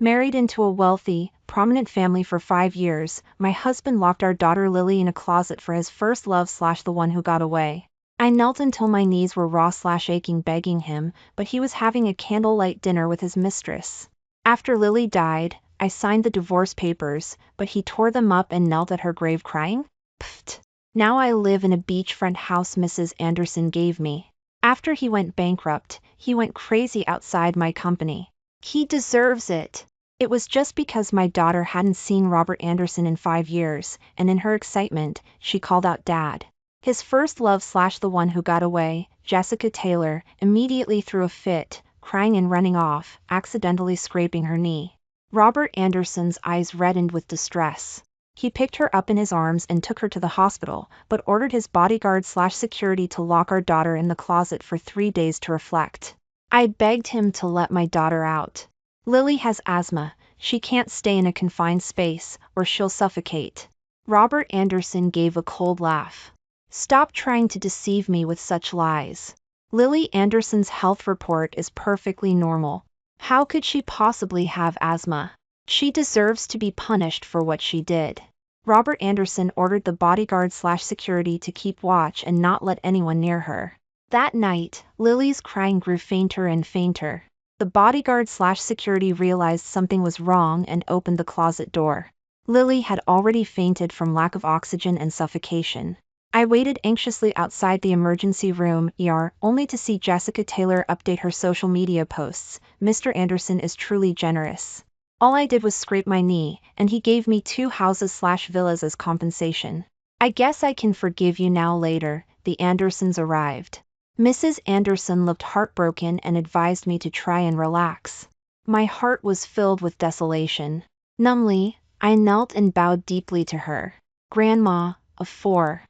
Married into a wealthy, prominent family for 5 years, my husband locked our daughter Lily in a closet for his first love / the one who got away. I knelt until my knees were raw / aching begging him, but he was having a candlelight dinner with his mistress. After Lily died, I signed the divorce papers, but he tore them up and knelt at her grave crying. Pfft. Now I live in a beachfront house Mrs. Anderson gave me. After he went bankrupt, he went crazy outside my company. He deserves it. It was just because my daughter hadn't seen Robert Anderson in 5 years, and in her excitement, she called out Dad. His first love / the one who got away, Jessica Taylor, immediately threw a fit, crying and running off, accidentally scraping her knee. Robert Anderson's eyes reddened with distress. He picked her up in his arms and took her to the hospital, but ordered his bodyguard / security to lock our daughter in the closet for 3 days to reflect. I begged him to let my daughter out. Lily has asthma, she can't stay in a confined space, or she'll suffocate. Robert Anderson gave a cold laugh. Stop trying to deceive me with such lies. Lily Anderson's health report is perfectly normal. How could she possibly have asthma? She deserves to be punished for what she did. Robert Anderson ordered the bodyguard / security to keep watch and not let anyone near her. That night, Lily's crying grew fainter and fainter. The bodyguard / security realized something was wrong and opened the closet door. Lily had already fainted from lack of oxygen and suffocation. I waited anxiously outside the emergency room ER, only to see Jessica Taylor update her social media posts. Mr. Anderson is truly generous. All I did was scrape my knee, and he gave me 2 houses / villas as compensation. I guess I can forgive you now. Later, the Andersons arrived. Mrs. Anderson looked heartbroken and advised me to try and relax. My heart was filled with desolation. Numbly, I knelt and bowed deeply to her. Grandma, of 4,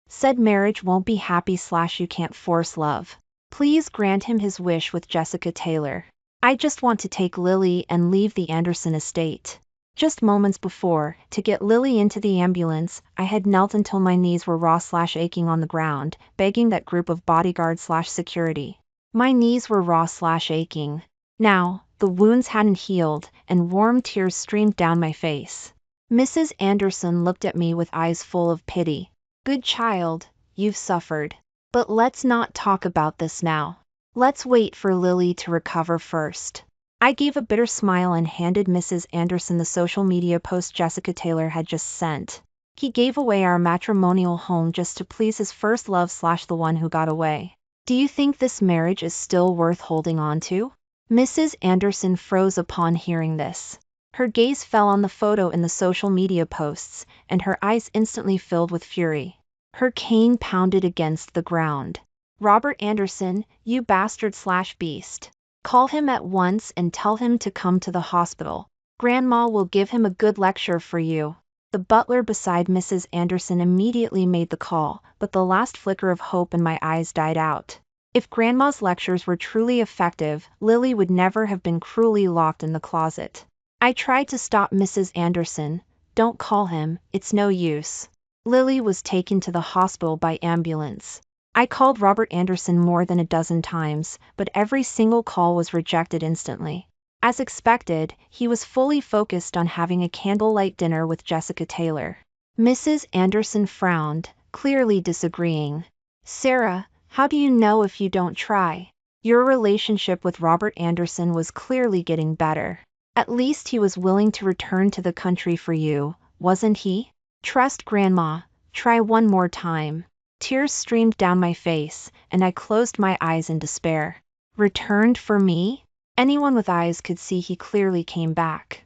said marriage won't be happy / you can't force love. Please grant him his wish with Jessica Taylor. I just want to take Lily and leave the Anderson estate. Just moments before, to get Lily into the ambulance, I had knelt until my knees were raw / aching on the ground, begging that group of bodyguard / security. My knees were raw / aching. Now, the wounds hadn't healed, and warm tears streamed down my face. Mrs. Anderson looked at me with eyes full of pity. Good child, you've suffered. But let's not talk about this now. Let's wait for Lily to recover first. I gave a bitter smile and handed Mrs. Anderson the social media post Jessica Taylor had just sent. He gave away our matrimonial home just to please his first love / the one who got away. Do you think this marriage is still worth holding on to? Mrs. Anderson froze upon hearing this. Her gaze fell on the photo in the social media posts, and her eyes instantly filled with fury. Her cane pounded against the ground. Robert Anderson, you bastard / beast. Call him at once and tell him to come to the hospital. Grandma will give him a good lecture for you. The butler beside Mrs. Anderson immediately made the call, but the last flicker of hope in my eyes died out. If Grandma's lectures were truly effective, Lily would never have been cruelly locked in the closet. I tried to stop Mrs. Anderson. Don't call him, it's no use. Lily was taken to the hospital by ambulance. I called Robert Anderson more than a dozen times, but every single call was rejected instantly. As expected, he was fully focused on having a candlelight dinner with Jessica Taylor. Mrs. Anderson frowned, clearly disagreeing. Sarah, how do you know if you don't try? Your relationship with Robert Anderson was clearly getting better. At least he was willing to return to the country for you, wasn't he? Trust Grandma, try one more time. Tears streamed down my face, and I closed my eyes in despair. Returned for me? Anyone with eyes could see he clearly came back.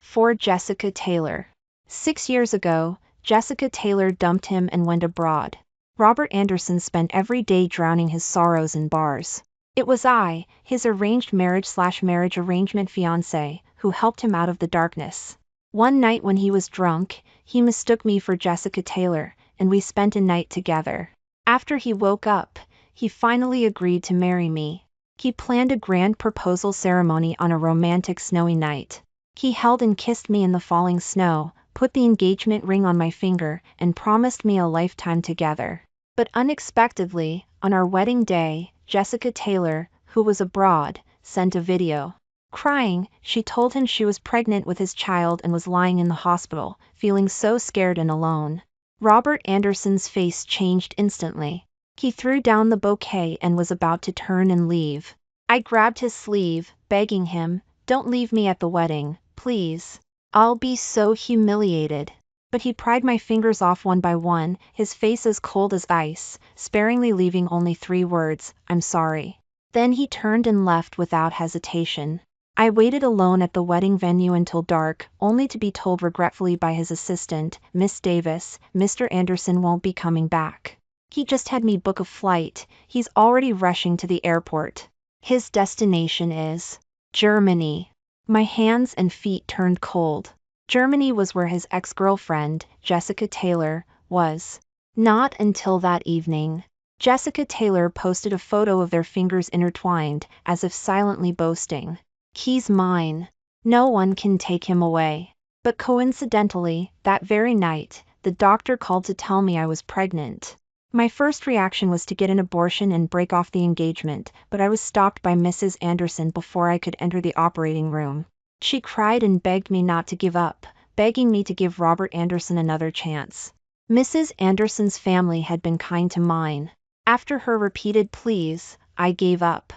For Jessica Taylor. 6 years ago, Jessica Taylor dumped him and went abroad. Robert Anderson spent every day drowning his sorrows in bars. It was I, his arranged marriage / marriage arrangement fiancé, who helped him out of the darkness. One night when he was drunk, he mistook me for Jessica Taylor, and we spent a night together. After he woke up, he finally agreed to marry me. He planned a grand proposal ceremony on a romantic snowy night. He held and kissed me in the falling snow, put the engagement ring on my finger, and promised me a lifetime together. But unexpectedly, on our wedding day, Jessica Taylor, who was abroad, sent a video. Crying, she told him she was pregnant with his child and was lying in the hospital, feeling so scared and alone. Robert Anderson's face changed instantly. He threw down the bouquet and was about to turn and leave. I grabbed his sleeve, begging him, "Don't leave me at the wedding, please. I'll be so humiliated." But he pried my fingers off one by one, his face as cold as ice, sparingly leaving only 3 words, "I'm sorry." Then he turned and left without hesitation. I waited alone at the wedding venue until dark, only to be told regretfully by his assistant, Miss Davis, "Mr. Anderson won't be coming back. He just had me book a flight, he's already rushing to the airport. His destination is Germany." My hands and feet turned cold. Germany was where his ex-girlfriend, Jessica Taylor, was. Not until that evening. Jessica Taylor posted a photo of their fingers intertwined, as if silently boasting, "He's mine. No one can take him away." But coincidentally, that very night, the doctor called to tell me I was pregnant. My first reaction was to get an abortion and break off the engagement, but I was stopped by Mrs. Anderson before I could enter the operating room. She cried and begged me not to give up, begging me to give Robert Anderson another chance. Mrs. Anderson's family had been kind to mine. After her repeated pleas, I gave up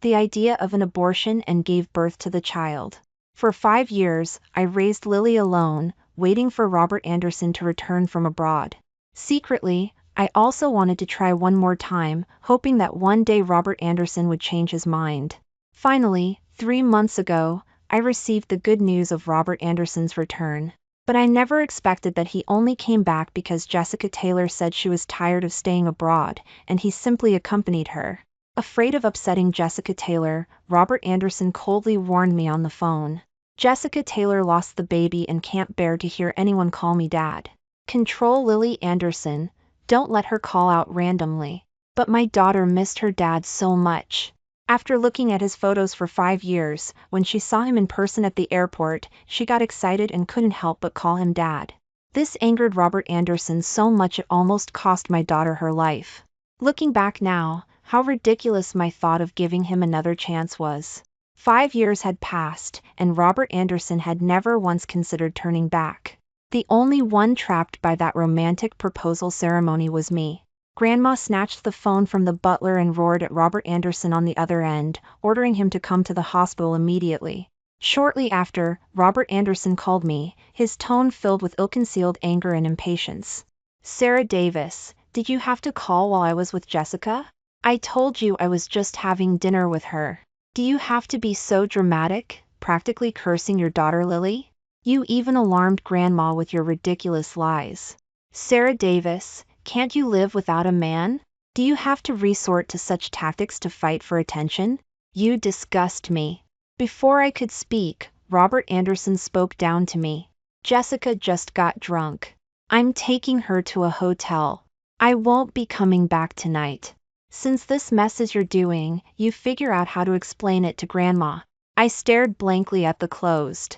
the idea of an abortion and gave birth to the child. For 5 years, I raised Lily alone, waiting for Robert Anderson to return from abroad. Secretly, I also wanted to try one more time, hoping that one day Robert Anderson would change his mind. Finally, 3 months ago, I received the good news of Robert Anderson's return. But I never expected that he only came back because Jessica Taylor said she was tired of staying abroad, and he simply accompanied her. Afraid of upsetting Jessica Taylor, Robert Anderson coldly warned me on the phone. "Jessica Taylor lost the baby and can't bear to hear anyone call me dad. Control Lily Anderson, don't let her call out randomly." But my daughter missed her dad so much. After looking at his photos for 5 years, when she saw him in person at the airport, she got excited and couldn't help but call him dad. This angered Robert Anderson so much it almost cost my daughter her life. Looking back now, how ridiculous my thought of giving him another chance was. 5 years had passed, and Robert Anderson had never once considered turning back. The only one trapped by that romantic proposal ceremony was me. Grandma snatched the phone from the butler and roared at Robert Anderson on the other end, ordering him to come to the hospital immediately. Shortly after, Robert Anderson called me, his tone filled with ill-concealed anger and impatience. "Sarah Davis, did you have to call while I was with Jessica? I told you I was just having dinner with her. Do you have to be so dramatic, practically cursing your daughter Lily? You even alarmed Grandma with your ridiculous lies. Sarah Davis, can't you live without a man? Do you have to resort to such tactics to fight for attention? You disgust me." Before I could speak, Robert Anderson spoke down to me. "Jessica just got drunk. I'm taking her to a hotel. I won't be coming back tonight. Since this mess is you're doing, you figure out how to explain it to Grandma." I stared blankly at the closed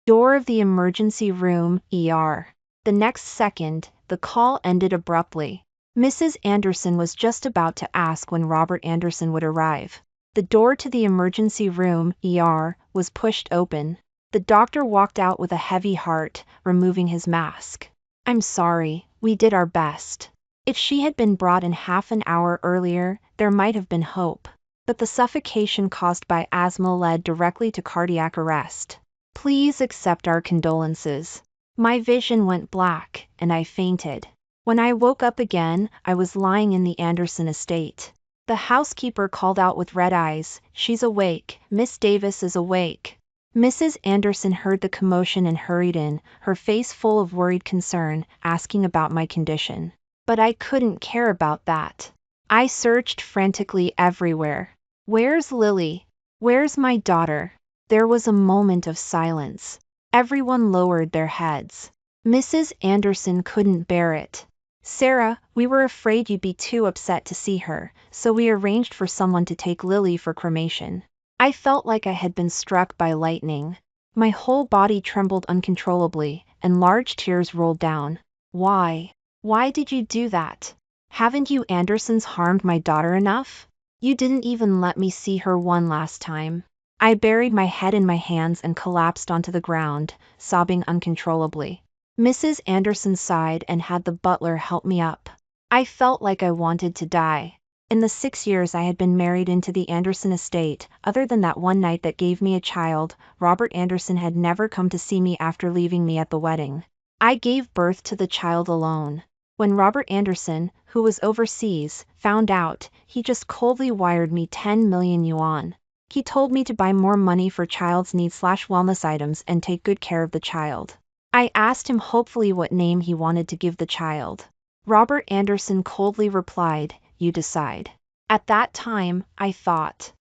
door of the emergency room, ER. The next second, the call ended abruptly. Mrs. Anderson was just about to ask when Robert Anderson would arrive. The door to the emergency room, ER, was pushed open. The doctor walked out with a heavy heart, removing his mask. "I'm sorry, we did our best. If she had been brought in half an hour earlier, there might have been hope. But the suffocation caused by asthma led directly to cardiac arrest. Please accept our condolences." My vision went black, and I fainted. When I woke up again, I was lying in the Anderson estate. The housekeeper called out with red eyes, "She's awake, Miss Davis is awake." Mrs. Anderson heard the commotion and hurried in, her face full of worried concern, asking about my condition. But I couldn't care about that. I searched frantically everywhere. "Where's Lily? Where's my daughter?" There was a moment of silence. Everyone lowered their heads. Mrs. Anderson couldn't bear it. "Sarah, we were afraid you'd be too upset to see her, so we arranged for someone to take Lily for cremation." I felt like I had been struck by lightning. My whole body trembled uncontrollably, and large tears rolled down. "Why? Why did you do that? Haven't you Andersons harmed my daughter enough? You didn't even let me see her one last time." I buried my head in my hands and collapsed onto the ground, sobbing uncontrollably. Mrs. Anderson sighed and had the butler help me up. I felt like I wanted to die. In the 6 years I had been married into the Anderson estate, other than that one night that gave me a child, Robert Anderson had never come to see me after leaving me at the wedding. I gave birth to the child alone. When Robert Anderson, who was overseas, found out, he just coldly wired me 10 million yuan. He told me to buy more money for child's needs/wellness items and take good care of the child. I asked him hopefully what name he wanted to give the child. Robert Anderson coldly replied, "You decide." At that time, I thought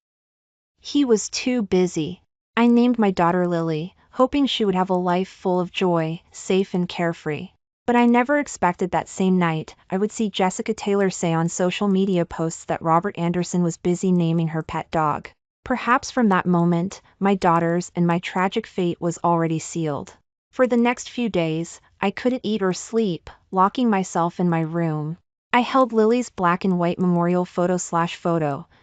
he was too busy. I named my daughter Lily, hoping she would have a life full of joy, safe and carefree. But I never expected that same night, I would see Jessica Taylor say on social media posts that Robert Anderson was busy naming her pet dog. Perhaps from that moment, my daughter's and my tragic fate was already sealed. For the next few days, I couldn't eat or sleep, locking myself in my room. I held Lily's black and white memorial photo,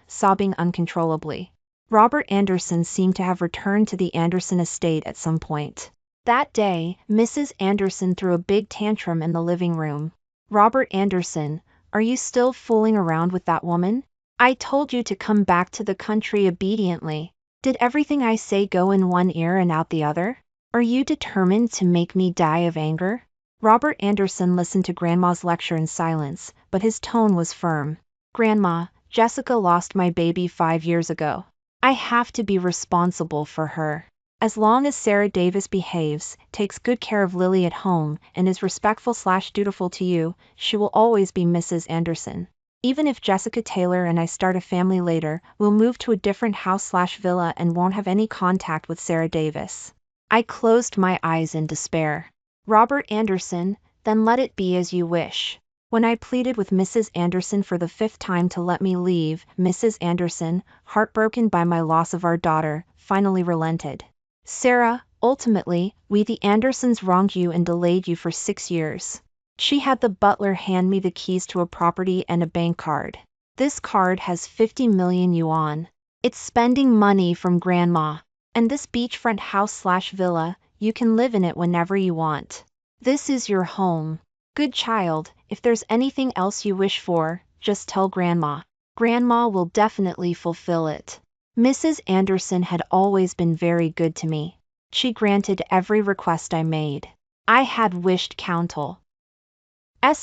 sobbing uncontrollably. Robert Anderson seemed to have returned to the Anderson estate at some point. That day, Mrs. Anderson threw a big tantrum in the living room. "Robert Anderson, are you still fooling around with that woman? I told you to come back to the country obediently. Did everything I say go in one ear and out the other? Are you determined to make me die of anger?" Robert Anderson listened to Grandma's lecture in silence, but his tone was firm. "Grandma, Jessica lost my baby 5 years ago. I have to be responsible for her. As long as Sarah Davis behaves, takes good care of Lily at home, and is respectful/dutiful to you, she will always be Mrs. Anderson. Even if Jessica Taylor and I start a family later, we'll move to a different house/villa and won't have any contact with Sarah Davis." I closed my eyes in despair. "Robert Anderson, then let it be as you wish." When I pleaded with Mrs. Anderson for the 5th time to let me leave, Mrs. Anderson, heartbroken by my loss of our daughter, finally relented. "Sarah, ultimately, we the Andersons wronged you and delayed you for 6 years. She had the butler hand me the keys to a property and a bank card. This card has 50 million yuan. It's spending money from Grandma. And this beachfront house/villa, you can live in it whenever you want. This is your home. Good child, if there's anything else you wish for, just tell Grandma. Grandma will definitely fulfill it." Mrs. Anderson had always been very good to me. She granted every request I made. I had wished countless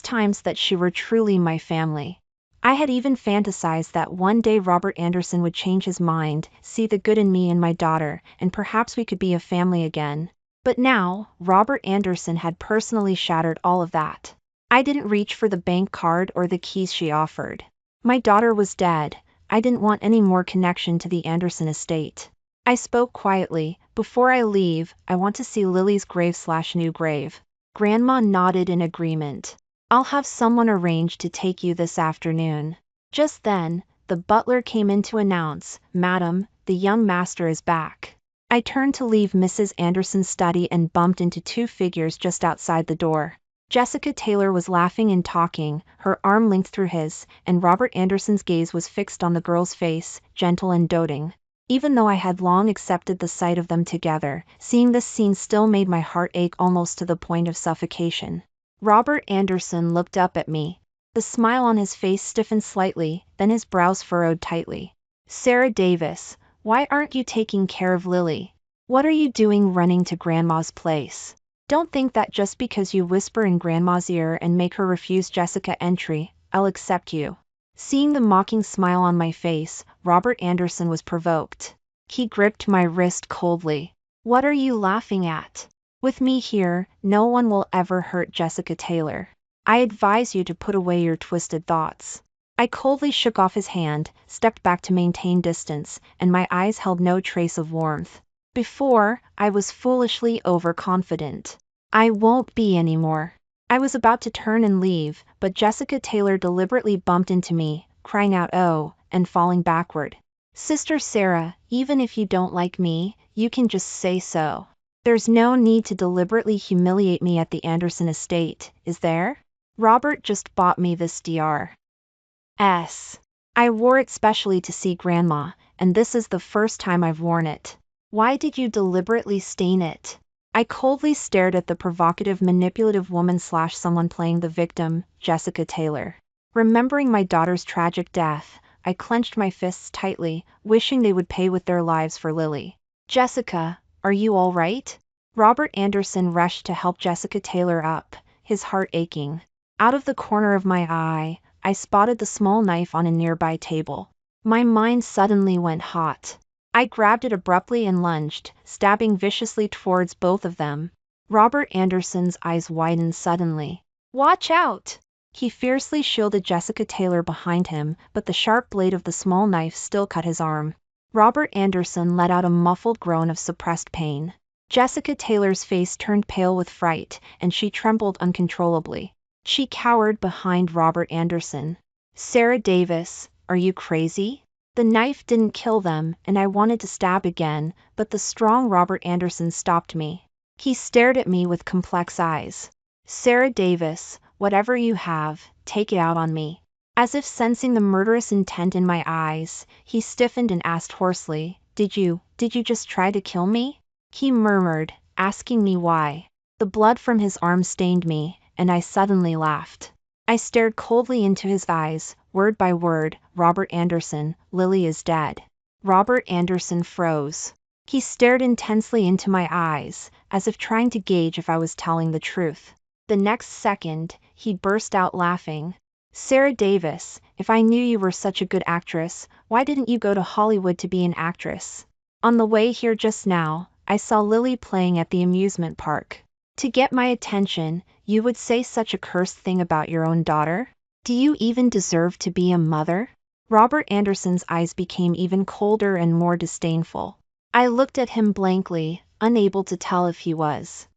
times that she were truly my family. I had even fantasized that one day Robert Anderson would change his mind, see the good in me and my daughter, and perhaps we could be a family again. But now, Robert Anderson had personally shattered all of that. I didn't reach for the bank card or the keys she offered. My daughter was dead. I didn't want any more connection to the Anderson estate. I spoke quietly, "Before I leave, I want to see Lily's grave/new grave." Grandma nodded in agreement. "I'll have someone arrange to take you this afternoon." Just then, the butler came in to announce, "Madam, the young master is back." I turned to leave Mrs. Anderson's study and bumped into 2 figures just outside the door. Jessica Taylor was laughing and talking, her arm linked through his, and Robert Anderson's gaze was fixed on the girl's face, gentle and doting. Even though I had long accepted the sight of them together, seeing this scene still made my heart ache almost to the point of suffocation. Robert Anderson looked up at me. The smile on his face stiffened slightly, then his brows furrowed tightly. "Sarah Davis, why aren't you taking care of Lily? What are you doing running to Grandma's place? Don't think that just because you whisper in Grandma's ear and make her refuse Jessica entry, I'll accept you." Seeing the mocking smile on my face, Robert Anderson was provoked. He gripped my wrist coldly. "What are you laughing at? With me here, no one will ever hurt Jessica Taylor. I advise you to put away your twisted thoughts." I coldly shook off his hand, stepped back to maintain distance, and my eyes held no trace of warmth. Before, I was foolishly overconfident. I won't be anymore. I was about to turn and leave, but Jessica Taylor deliberately bumped into me, crying out "Oh," and falling backward. "Sister Sarah, even if you don't like me, you can just say so. There's no need to deliberately humiliate me at the Anderson estate, is there? Robert just bought me this Drs. I wore it specially to see Grandma, and this is the first time I've worn it. Why did you deliberately stain it? I coldly stared at the provocative, manipulative woman / someone playing the victim, Jessica Taylor. Remembering my daughter's tragic death, I clenched my fists tightly, wishing they would pay with their lives for Lily. Jessica, are you all right? Robert Anderson rushed to help Jessica Taylor up, his heart aching. Out of the corner of my eye, I spotted the small knife on a nearby table. My mind suddenly went hot. I grabbed it abruptly and lunged, stabbing viciously towards both of them. Robert Anderson's eyes widened suddenly. Watch out! He fiercely shielded Jessica Taylor behind him, but the sharp blade of the small knife still cut his arm. Robert Anderson let out a muffled groan of suppressed pain. Jessica Taylor's face turned pale with fright, and she trembled uncontrollably. She cowered behind Robert Anderson. Sarah Davis, are you crazy? The knife didn't kill them, and I wanted to stab again, but the strong Robert Anderson stopped me. He stared at me with complex eyes. Sarah Davis, whatever you have, take it out on me. As if sensing the murderous intent in my eyes, he stiffened and asked hoarsely, Did you just try to kill me? He murmured, asking me why. The blood from his arm stained me, and I suddenly laughed. I stared coldly into his eyes, word by word, Robert Anderson, Lily is dead. Robert Anderson froze. He stared intensely into my eyes, as if trying to gauge if I was telling the truth. The next second, he burst out laughing. Sarah Davis, if I knew you were such a good actress, why didn't you go to Hollywood to be an actress? On the way here just now, I saw Lily playing at the amusement park. To get my attention, you would say such a cursed thing about your own daughter? Do you even deserve to be a mother? Robert Anderson's eyes became even colder and more disdainful. I looked at him blankly, unable to tell if he was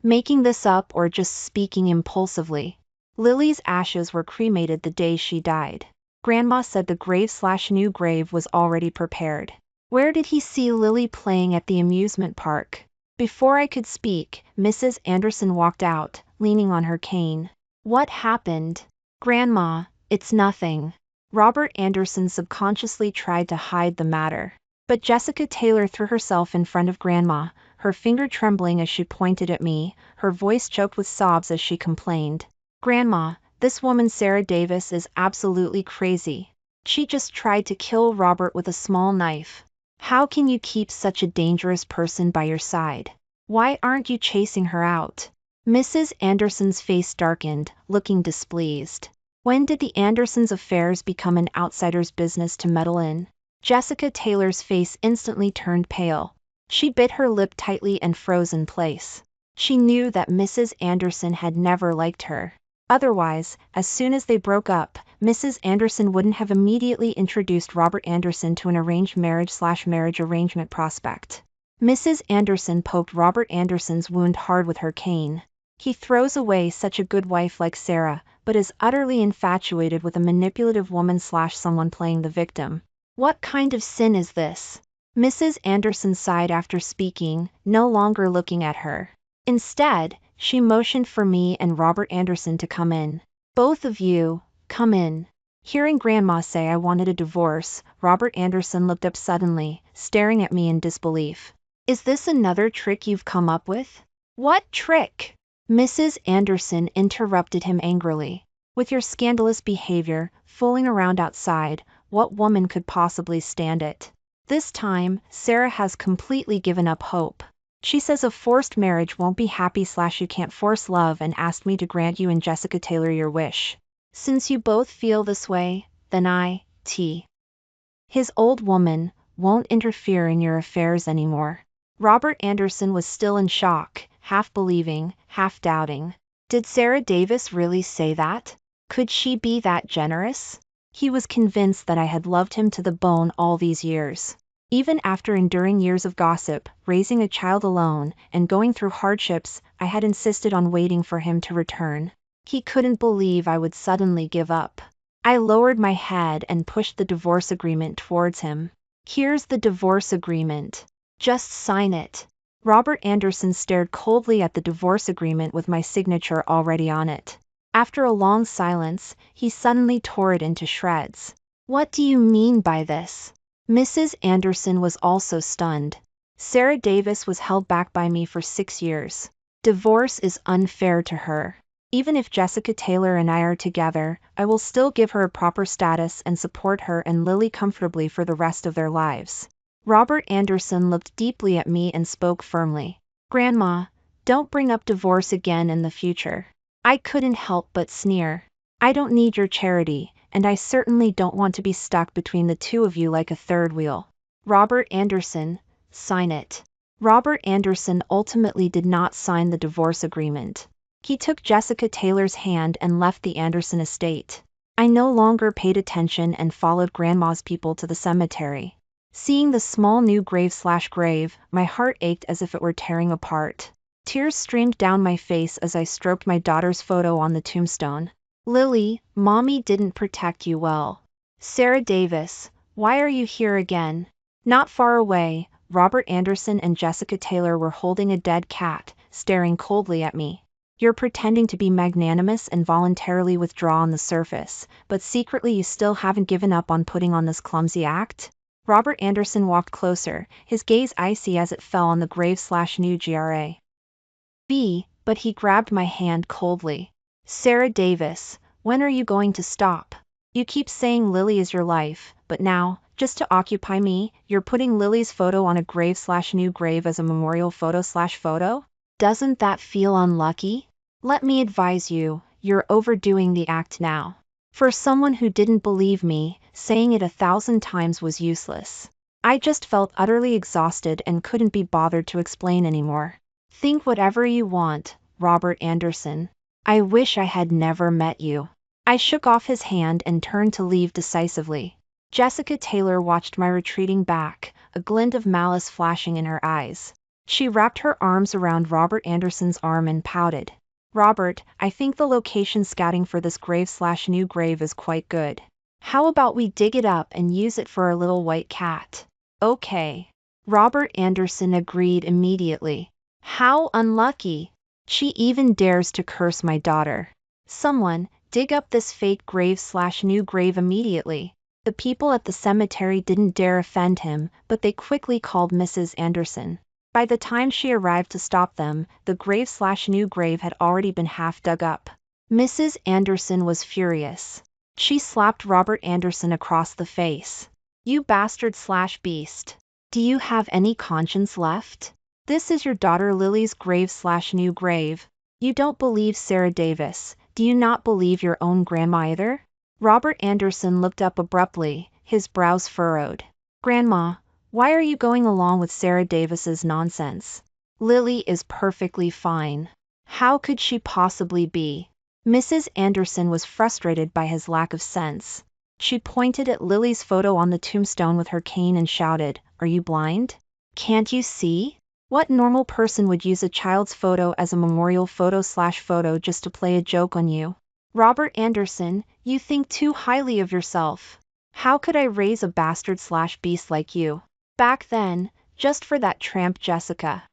making this up or just speaking impulsively. Lily's ashes were cremated the day she died. Grandma said the grave/new grave was already prepared. Where did he see Lily playing at the amusement park? Before I could speak, Mrs. Anderson walked out, leaning on her cane. What happened? Grandma, it's nothing. Robert Anderson subconsciously tried to hide the matter. But Jessica Taylor threw herself in front of Grandma, her finger trembling as she pointed at me, her voice choked with sobs as she complained. Grandma, this woman Sarah Davis is absolutely crazy. She just tried to kill Robert with a small knife. How can you keep such a dangerous person by your side? Why aren't you chasing her out? Mrs. Anderson's face darkened, looking displeased. When did the Andersons' affairs become an outsider's business to meddle in? Jessica Taylor's face instantly turned pale. She bit her lip tightly and froze in place. She knew that Mrs. Anderson had never liked her. Otherwise, as soon as they broke up, Mrs. Anderson wouldn't have immediately introduced Robert Anderson to an arranged marriage/marriage arrangement prospect. Mrs. Anderson poked Robert Anderson's wound hard with her cane. He throws away such a good wife like Sarah, but is utterly infatuated with a manipulative woman/someone playing the victim. What kind of sin is this? Mrs. Anderson sighed after speaking, no longer looking at her. Instead, she motioned for me and Robert Anderson to come in. Both of you, come in. Hearing Grandma say I wanted a divorce, Robert Anderson looked up suddenly, staring at me in disbelief. Is this another trick you've come up with? What trick? Mrs. Anderson interrupted him angrily. With your scandalous behavior, fooling around outside, what woman could possibly stand it? This time, Sarah has completely given up hope. She says a forced marriage won't be happy/you can't force love and asked me to grant you and Jessica Taylor your wish. Since you both feel this way, then his old woman, won't interfere in your affairs anymore. Robert Anderson was still in shock, half believing, half doubting. Did Sarah Davis really say that? Could she be that generous? He was convinced that I had loved him to the bone all these years. Even after enduring years of gossip, raising a child alone, and going through hardships, I had insisted on waiting for him to return. He couldn't believe I would suddenly give up. I lowered my head and pushed the divorce agreement towards him. Here's the divorce agreement. Just sign it. Robert Anderson stared coldly at the divorce agreement with my signature already on it. After a long silence, he suddenly tore it into shreds. What do you mean by this? Mrs. Anderson was also stunned. Sarah Davis was held back by me for 6 years. Divorce is unfair to her. Even if Jessica Taylor and I are together, I will still give her a proper status and support her and Lily comfortably for the rest of their lives. Robert Anderson looked deeply at me and spoke firmly. Grandma, don't bring up divorce again in the future. I couldn't help but sneer. I don't need your charity, and I certainly don't want to be stuck between the two of you like a third wheel. Robert Anderson, sign it. Robert Anderson ultimately did not sign the divorce agreement. He took Jessica Taylor's hand and left the Anderson estate. I no longer paid attention and followed Grandma's people to the cemetery. Seeing the small new grave, my heart ached as if it were tearing apart. Tears streamed down my face as I stroked my daughter's photo on the tombstone. Lily, Mommy didn't protect you well. Sarah Davis, why are you here again? Not far away, Robert Anderson and Jessica Taylor were holding a dead cat, staring coldly at me. You're pretending to be magnanimous and voluntarily withdraw on the surface, but secretly you still haven't given up on putting on this clumsy act? Robert Anderson walked closer, his gaze icy as it fell on the grave/new grave. But he grabbed my hand coldly. Sarah Davis, when are you going to stop? You keep saying Lily is your life, but now, just to occupy me, you're putting Lily's photo on a grave/new grave as a memorial photo/photo? Doesn't that feel unlucky? Let me advise you, you're overdoing the act now. For someone who didn't believe me, saying it 1,000 times was useless. I just felt utterly exhausted and couldn't be bothered to explain anymore. Think whatever you want, Robert Anderson. I wish I had never met you. I shook off his hand and turned to leave decisively. Jessica Taylor watched my retreating back, a glint of malice flashing in her eyes. She wrapped her arms around Robert Anderson's arm and pouted. Robert, I think the location scouting for this grave/new grave is quite good. How about we dig it up and use it for our little white cat? Okay. Robert Anderson agreed immediately. How unlucky. She even dares to curse my daughter. Someone, dig up this fake grave/new grave immediately. The people at the cemetery didn't dare offend him, but they quickly called Mrs. Anderson. By the time she arrived to stop them, the grave/new grave had already been half dug up. Mrs. Anderson was furious. She slapped Robert Anderson across the face. You bastard/beast. Do you have any conscience left? This is your daughter Lily's grave/new grave. You don't believe Sarah Davis, do you not believe your own grandma either? Robert Anderson looked up abruptly, his brows furrowed. Grandma, why are you going along with Sarah Davis's nonsense? Lily is perfectly fine. How could she possibly be? Mrs. Anderson was frustrated by his lack of sense. She pointed at Lily's photo on the tombstone with her cane and shouted, Are you blind? Can't you see? What normal person would use a child's photo as a memorial photo/photo just to play a joke on you? Robert Anderson, you think too highly of yourself. How could I raise a bastard/beast like you? Back then, just for that tramp Jessica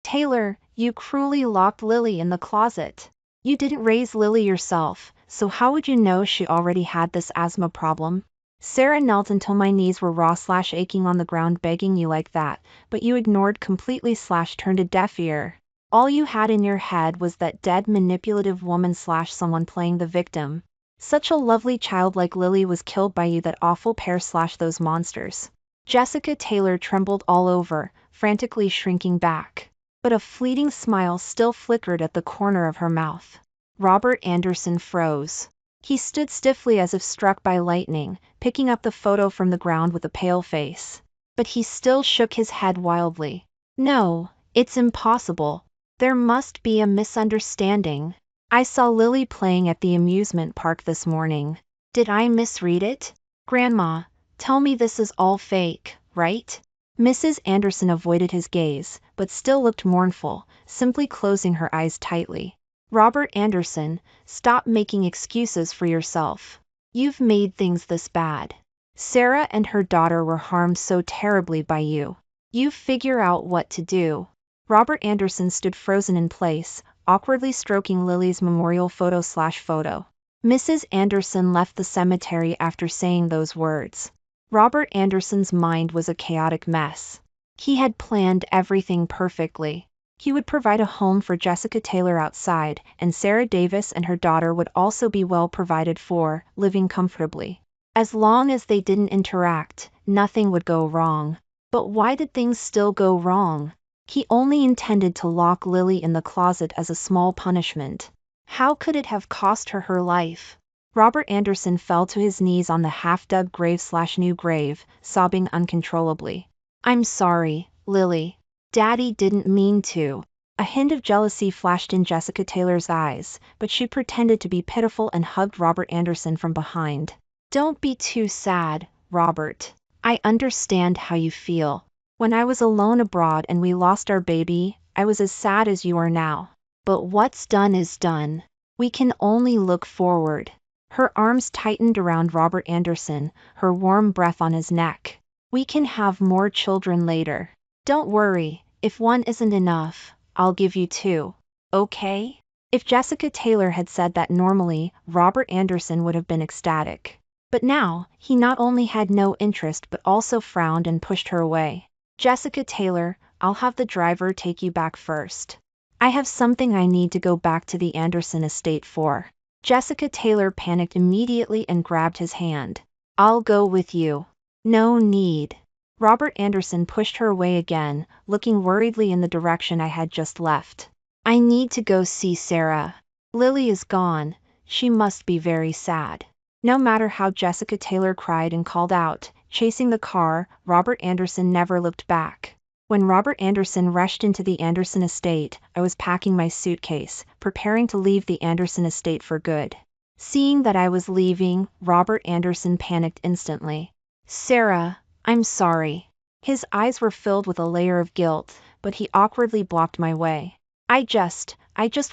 Taylor, you cruelly locked Lily in the closet. You didn't raise Lily yourself, so how would you know she already had this asthma problem? Sarah knelt until my knees were raw/aching on the ground begging you like that, but you ignored completely/turned a deaf ear. All you had in your head was that dead manipulative woman/someone playing the victim. Such a lovely child like Lily was killed by you, that awful pair/those monsters. Jessica Taylor trembled all over, frantically shrinking back. But a fleeting smile still flickered at the corner of her mouth. Robert Anderson froze. He stood stiffly as if struck by lightning, picking up the photo from the ground with a pale face. But he still shook his head wildly. No, it's impossible. There must be a misunderstanding. I saw Lily playing at the amusement park this morning. Did I misread it? Grandma, tell me this is all fake, right? Mrs. Anderson avoided his gaze, but still looked mournful, simply closing her eyes tightly. Robert Anderson, stop making excuses for yourself. You've made things this bad. Sarah and her daughter were harmed so terribly by you. You figure out what to do. Robert Anderson stood frozen in place, awkwardly stroking Lily's memorial photo/photo. Mrs. Anderson left the cemetery after saying those words. Robert Anderson's mind was a chaotic mess. He had planned everything perfectly. He would provide a home for Jessica Taylor outside, and Sarah Davis and her daughter would also be well provided for, living comfortably. As long as they didn't interact, nothing would go wrong. But why did things still go wrong? He only intended to lock Lily in the closet as a small punishment. How could it have cost her her life? Robert Anderson fell to his knees on the half-dug grave/new grave, sobbing uncontrollably. "I'm sorry, Lily. Daddy didn't mean to." A hint of jealousy flashed in Jessica Taylor's eyes, but she pretended to be pitiful and hugged Robert Anderson from behind. "Don't be too sad, Robert. I understand how you feel. When I was alone abroad and we lost our baby, I was as sad as you are now. But what's done is done. We can only look forward." Her arms tightened around Robert Anderson, her warm breath on his neck. "We can have more children later. Don't worry, if one isn't enough, I'll give you two. Okay?" If Jessica Taylor had said that normally, Robert Anderson would have been ecstatic. But now, he not only had no interest but also frowned and pushed her away. "Jessica Taylor, I'll have the driver take you back first. I have something I need to go back to the Anderson estate for." Jessica Taylor panicked immediately and grabbed his hand. "I'll go with you." "No need." Robert Anderson pushed her away again, looking worriedly in the direction I had just left. "I need to go see Sarah. Lily is gone. She must be very sad." No matter how Jessica Taylor cried and called out, chasing the car, Robert Anderson never looked back. When Robert Anderson rushed into the Anderson estate, I was packing my suitcase, preparing to leave the Anderson estate for good. Seeing that I was leaving, Robert Anderson panicked instantly. "Sarah, I'm sorry." His eyes were filled with a layer of guilt, but he awkwardly blocked my way. I just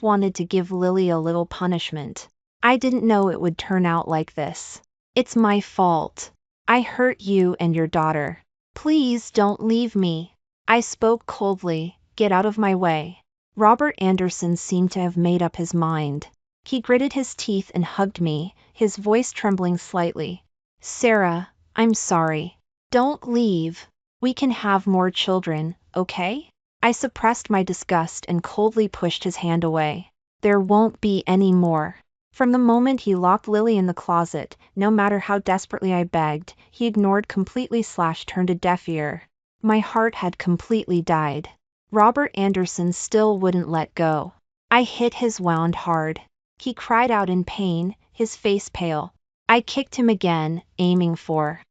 wanted to give Lily a little punishment. I didn't know it would turn out like this. It's my fault. I hurt you and your daughter. Please don't leave me." I spoke coldly. "Get out of my way." Robert Anderson seemed to have made up his mind. He gritted his teeth and hugged me, his voice trembling slightly. "Sarah, I'm sorry. Don't leave. We can have more children, okay?" I suppressed my disgust and coldly pushed his hand away. "There won't be any more." From the moment he locked Lily in the closet, no matter how desperately I begged, he ignored completely/turned a deaf ear. My heart had completely died. Robert Anderson still wouldn't let go. I hit his wound hard. He cried out in pain, his face pale. I kicked him again, aiming for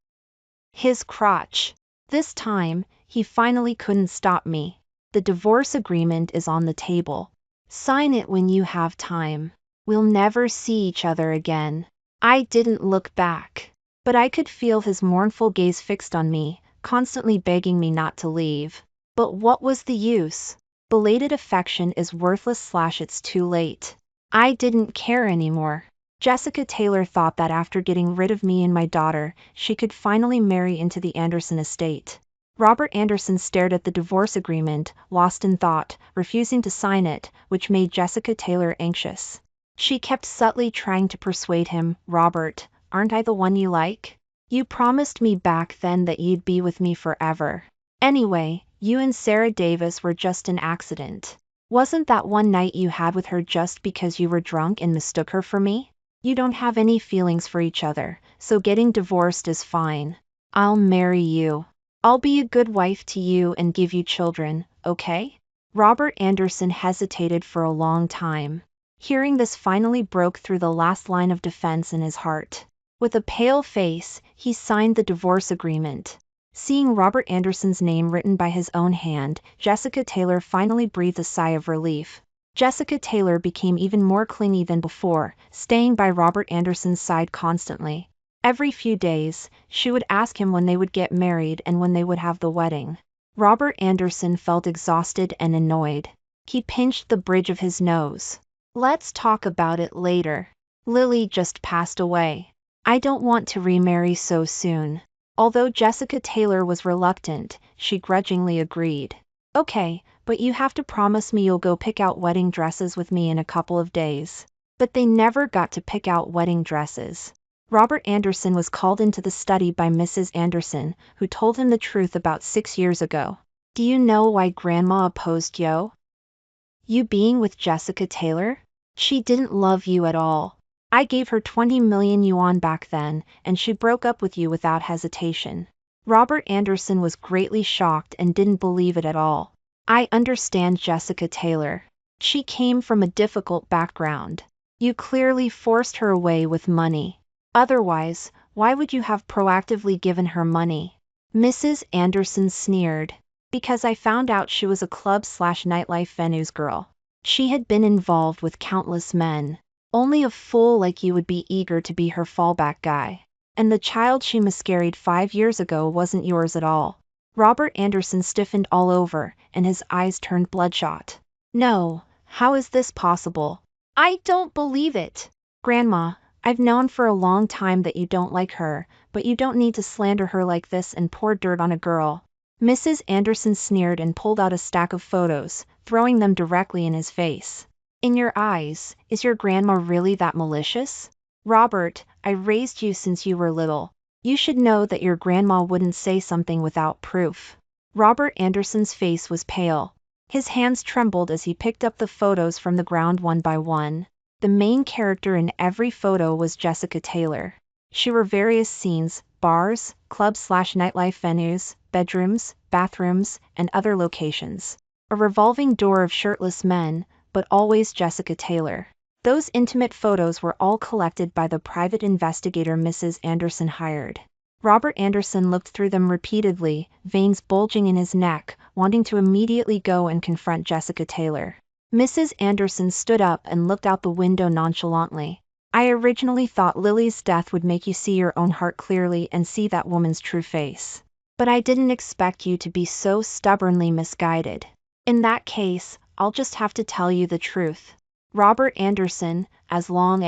his crotch. This time, he finally couldn't stop me. "The divorce agreement is on the table. Sign it when you have time. We'll never see each other again." I didn't look back. But I could feel his mournful gaze fixed on me, constantly begging me not to leave. But what was the use? Belated affection is worthless/it's too late. I didn't care anymore. Jessica Taylor thought that after getting rid of me and my daughter, she could finally marry into the Anderson estate. Robert Anderson stared at the divorce agreement, lost in thought, refusing to sign it, which made Jessica Taylor anxious. She kept subtly trying to persuade him. "Robert, aren't I the one you like? You promised me back then that you'd be with me forever. Anyway, you and Sarah Davis were just an accident. Wasn't that one night you had with her just because you were drunk and mistook her for me? You don't have any feelings for each other, so getting divorced is fine. I'll marry you. I'll be a good wife to you and give you children, okay?" Robert Anderson hesitated for a long time. Hearing this finally broke through the last line of defense in his heart. With a pale face, he signed the divorce agreement. Seeing Robert Anderson's name written by his own hand, Jessica Taylor finally breathed a sigh of relief. Jessica Taylor became even more clingy than before, staying by Robert Anderson's side constantly. Every few days, she would ask him when they would get married and when they would have the wedding. Robert Anderson felt exhausted and annoyed. He pinched the bridge of his nose. "Let's talk about it later. Lily just passed away. I don't want to remarry so soon." Although Jessica Taylor was reluctant, she grudgingly agreed. "Okay, but you have to promise me you'll go pick out wedding dresses with me in a couple of days." But they never got to pick out wedding dresses. Robert Anderson was called into the study by Mrs. Anderson, who told him the truth about 6 years ago. Do you know why Grandma opposed you being with Jessica Taylor? She didn't love you at all. I gave her 20 million yuan back then, and she broke up with you without hesitation. Robert Anderson was greatly shocked and didn't believe it at all. I understand Jessica Taylor. She came from a difficult background. You clearly forced her away with money. Otherwise, why would you have proactively given her money? Mrs. Anderson sneered. Because I found out she was a club/nightlife venues girl. She had been involved with countless men. Only a fool like you would be eager to be her fallback guy. And the child she miscarried 5 years ago wasn't yours at all. Robert Anderson stiffened all over, and his eyes turned bloodshot. No, how is this possible? I don't believe it. Grandma, I've known for a long time that you don't like her, but you don't need to slander her like this and pour dirt on a girl. Mrs. Anderson sneered and pulled out a stack of photos, throwing them directly in his face. In your eyes, is your grandma really that malicious? Robert, I raised you since you were little. You should know that your grandma wouldn't say something without proof. Robert Anderson's face was pale. His hands trembled as he picked up the photos from the ground one by one. The main character in every photo was Jessica Taylor. She wore various scenes, bars, clubs/nightlife venues, bedrooms, bathrooms, and other locations. A revolving door of shirtless men, but always Jessica Taylor. Those intimate photos were all collected by the private investigator Mrs. Anderson hired. Robert Anderson looked through them repeatedly, veins bulging in his neck, wanting to immediately go and confront Jessica Taylor. Mrs. Anderson stood up and looked out the window nonchalantly. I originally thought Lily's death would make you see your own heart clearly and see that woman's true face. But I didn't expect you to be so stubbornly misguided. In that case, I'll just have to tell you the truth. Robert Anderson, as long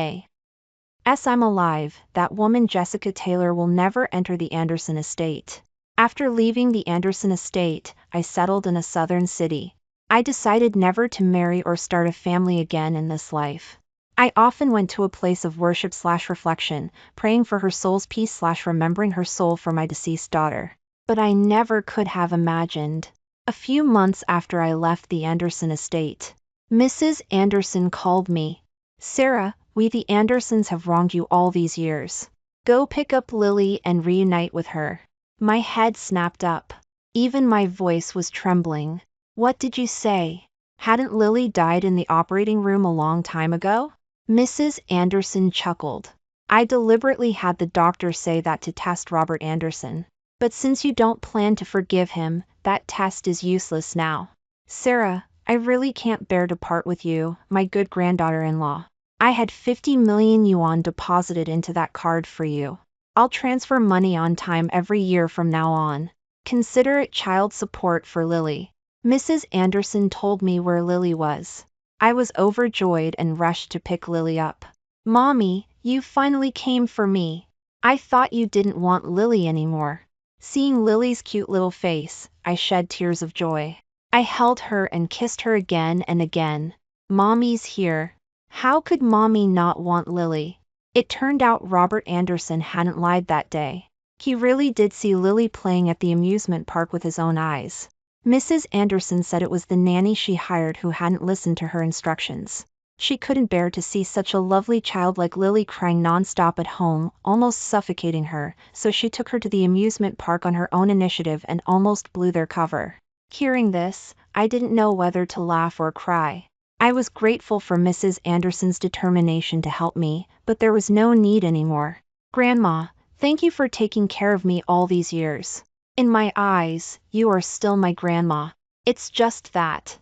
as I'm alive, that woman Jessica Taylor will never enter the Anderson estate. After leaving the Anderson estate, I settled in a southern city. I decided never to marry or start a family again in this life. I often went to a place of worship/reflection, praying for her soul's peace/remembering her soul for my deceased daughter. But I never could have imagined. A few months after I left the Anderson estate, Mrs. Anderson called me. Sarah, we the Andersons have wronged you all these years. Go pick up Lily and reunite with her. My head snapped up. Even my voice was trembling. What did you say? Hadn't Lily died in the operating room a long time ago? Mrs. Anderson chuckled. I deliberately had the doctor say that to test Robert Anderson. But since you don't plan to forgive him, that test is useless now. Sarah, I really can't bear to part with you, my good granddaughter-in-law. I had 50 million yuan deposited into that card for you. I'll transfer money on time every year from now on. Consider it child support for Lily. Mrs. Anderson told me where Lily was. I was overjoyed and rushed to pick Lily up. Mommy, you finally came for me. I thought you didn't want Lily anymore. Seeing Lily's cute little face, I shed tears of joy. I held her and kissed her again and again. Mommy's here. How could Mommy not want Lily? It turned out Robert Anderson hadn't lied that day. He really did see Lily playing at the amusement park with his own eyes. Mrs. Anderson said it was the nanny she hired who hadn't listened to her instructions. She couldn't bear to see such a lovely child like Lily crying non-stop at home, almost suffocating her, so she took her to the amusement park on her own initiative and almost blew their cover. Hearing this, I didn't know whether to laugh or cry. I was grateful for Mrs. Anderson's determination to help me, but there was no need anymore. Grandma, thank you for taking care of me all these years. In my eyes, you are still my grandma. It's just that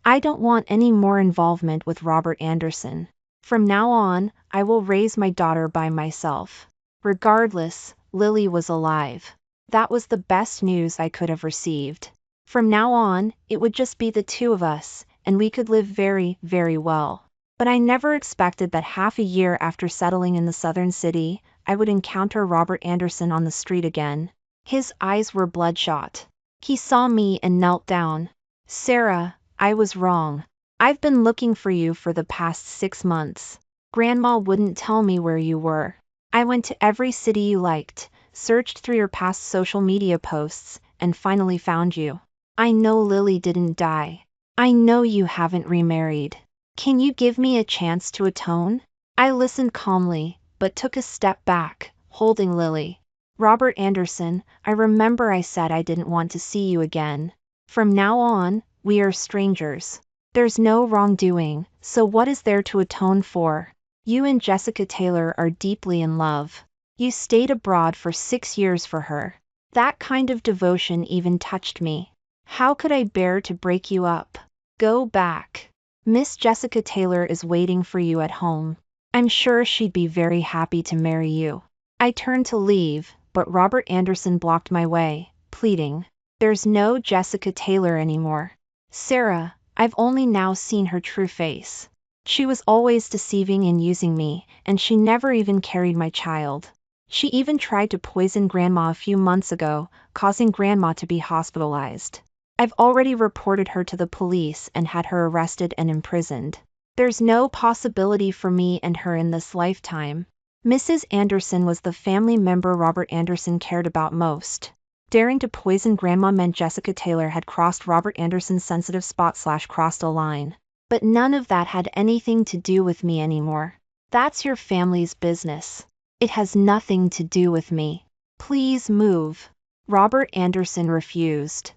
I don't want any more involvement with Robert Anderson. From now on, I will raise my daughter by myself. Regardless, Lily was alive. That was the best news I could have received. From now on, it would just be the two of us, and we could live very, very well. But I never expected that half a year after settling in the southern city, I would encounter Robert Anderson on the street again. His eyes were bloodshot. He saw me and knelt down. Sarah, I was wrong. I've been looking for you for the past 6 months. Grandma wouldn't tell me where you were. I went to every city you liked, searched through your past social media posts, and finally found you. I know Lily didn't die. I know you haven't remarried. Can you give me a chance to atone? I listened calmly, but took a step back, holding Lily. Robert Anderson, I remember I said I didn't want to see you again. From now on, we are strangers. There's no wrongdoing, so what is there to atone for? You and Jessica Taylor are deeply in love. You stayed abroad for 6 years for her. That kind of devotion even touched me. How could I bear to break you up? Go back. Miss Jessica Taylor is waiting for you at home. I'm sure she'd be very happy to marry you. I turned to leave, but Robert Anderson blocked my way, pleading. There's no Jessica Taylor anymore. Sarah, I've only now seen her true face. She was always deceiving and using me, and she never even carried my child. She even tried to poison Grandma a few months ago, causing Grandma to be hospitalized. I've already reported her to the police and had her arrested and imprisoned. There's no possibility for me and her in this lifetime. Mrs. Anderson was the family member Robert Anderson cared about most. Daring to poison Grandma meant Jessica Taylor had crossed Robert Anderson's sensitive spot / crossed a line. But none of that had anything to do with me anymore. That's your family's business. It has nothing to do with me. Please move. Robert Anderson refused.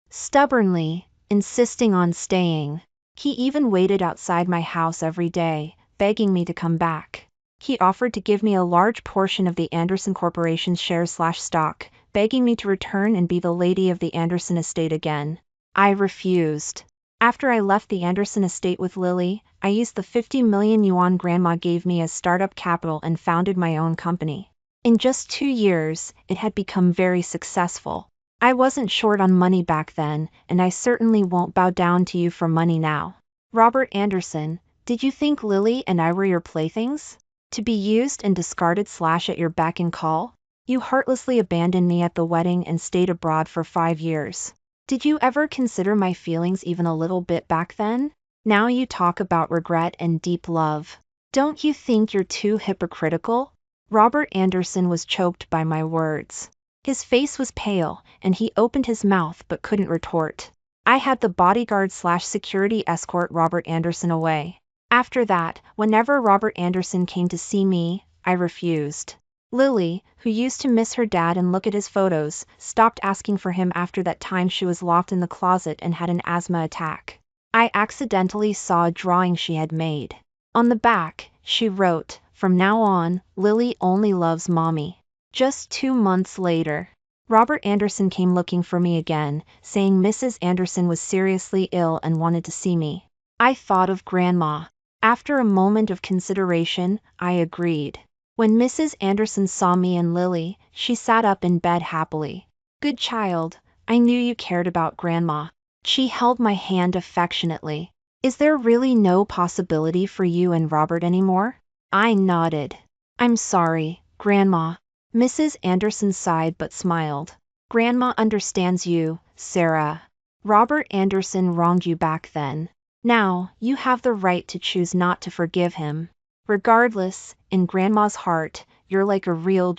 Stubbornly, insisting on staying. He even waited outside my house every day, begging me to come back. He offered to give me a large portion of the Anderson Corporation's shares / stock, begging me to return and be the lady of the Anderson estate again. I refused. After I left the Anderson estate with Lily, I used the 50 million yuan Grandma gave me as startup capital and founded my own company. In just 2 years, it had become very successful. I wasn't short on money back then, and I certainly won't bow down to you for money now. Robert Anderson, did you think Lily and I were your playthings? To be used and discarded / at your beck and call? You heartlessly abandoned me at the wedding and stayed abroad for 5 years. Did you ever consider my feelings even a little bit back then? Now you talk about regret and deep love. Don't you think you're too hypocritical? Robert Anderson was choked by my words. His face was pale, and he opened his mouth but couldn't retort. I had the bodyguard / security escort Robert Anderson away. After that, whenever Robert Anderson came to see me, I refused. Lily, who used to miss her dad and look at his photos, stopped asking for him after that time she was locked in the closet and had an asthma attack. I accidentally saw a drawing she had made. On the back, she wrote, "From now on, Lily only loves mommy." Just 2 months later, Robert Anderson came looking for me again, saying Mrs. Anderson was seriously ill and wanted to see me. I thought of Grandma. After a moment of consideration, I agreed. When Mrs. Anderson saw me and Lily, she sat up in bed happily. Good child, I knew you cared about Grandma. She held my hand affectionately. Is there really no possibility for you and Robert anymore? I nodded. I'm sorry, Grandma. Mrs. Anderson sighed but smiled. Grandma understands you, Sarah. Robert Anderson wronged you back then. Now, you have the right to choose not to forgive him. Regardless, in Grandma's heart, you're like a real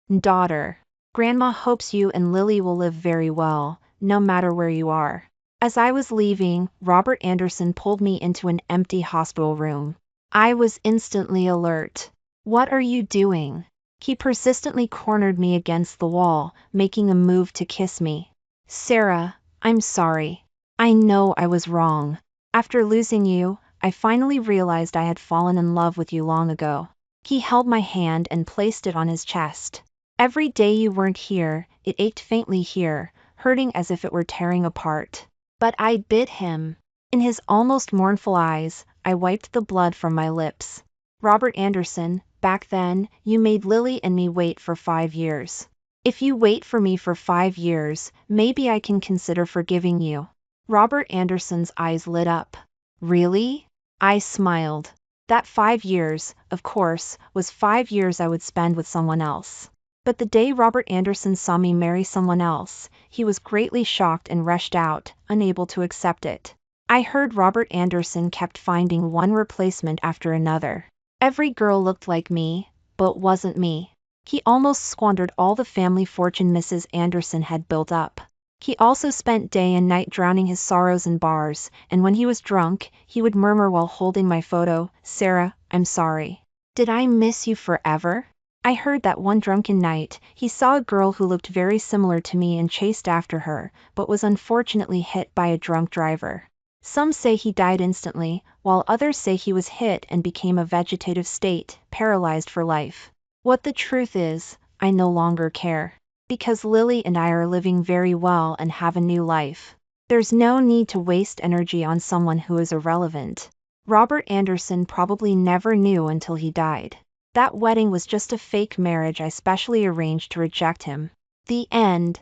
daughter. Grandma hopes you and Lily will live very well, no matter where you are. As I was leaving, Robert Anderson pulled me into an empty hospital room. I was instantly alert. What are you doing? He persistently cornered me against the wall, making a move to kiss me. Sarah, I'm sorry. I know I was wrong. After losing you, I finally realized I had fallen in love with you long ago. He held my hand and placed it on his chest. Every day you weren't here, it ached faintly here, hurting as if it were tearing apart. But I bit him. In his almost mournful eyes, I wiped the blood from my lips. Robert Anderson, back then, you made Lily and me wait for 5 years. If you wait for me for 5 years, maybe I can consider forgiving you. Robert Anderson's eyes lit up. Really? I smiled. That 5 years, of course, was 5 years I would spend with someone else. But the day Robert Anderson saw me marry someone else, he was greatly shocked and rushed out, unable to accept it. I heard Robert Anderson kept finding one replacement after another. Every girl looked like me, but wasn't me. He almost squandered all the family fortune Mrs. Anderson had built up. He also spent day and night drowning his sorrows in bars, and when he was drunk, he would murmur while holding my photo, "Sarah, I'm sorry. Did I miss you forever?" I heard that one drunken night, he saw a girl who looked very similar to me and chased after her, but was unfortunately hit by a drunk driver. Some say he died instantly, while others say he was hit and became a vegetative state, paralyzed for life. What the truth is, I no longer care. Because Lily and I are living very well and have a new life. There's no need to waste energy on someone who is irrelevant. Robert Anderson probably never knew until he died. That wedding was just a fake marriage I specially arranged to reject him. The end.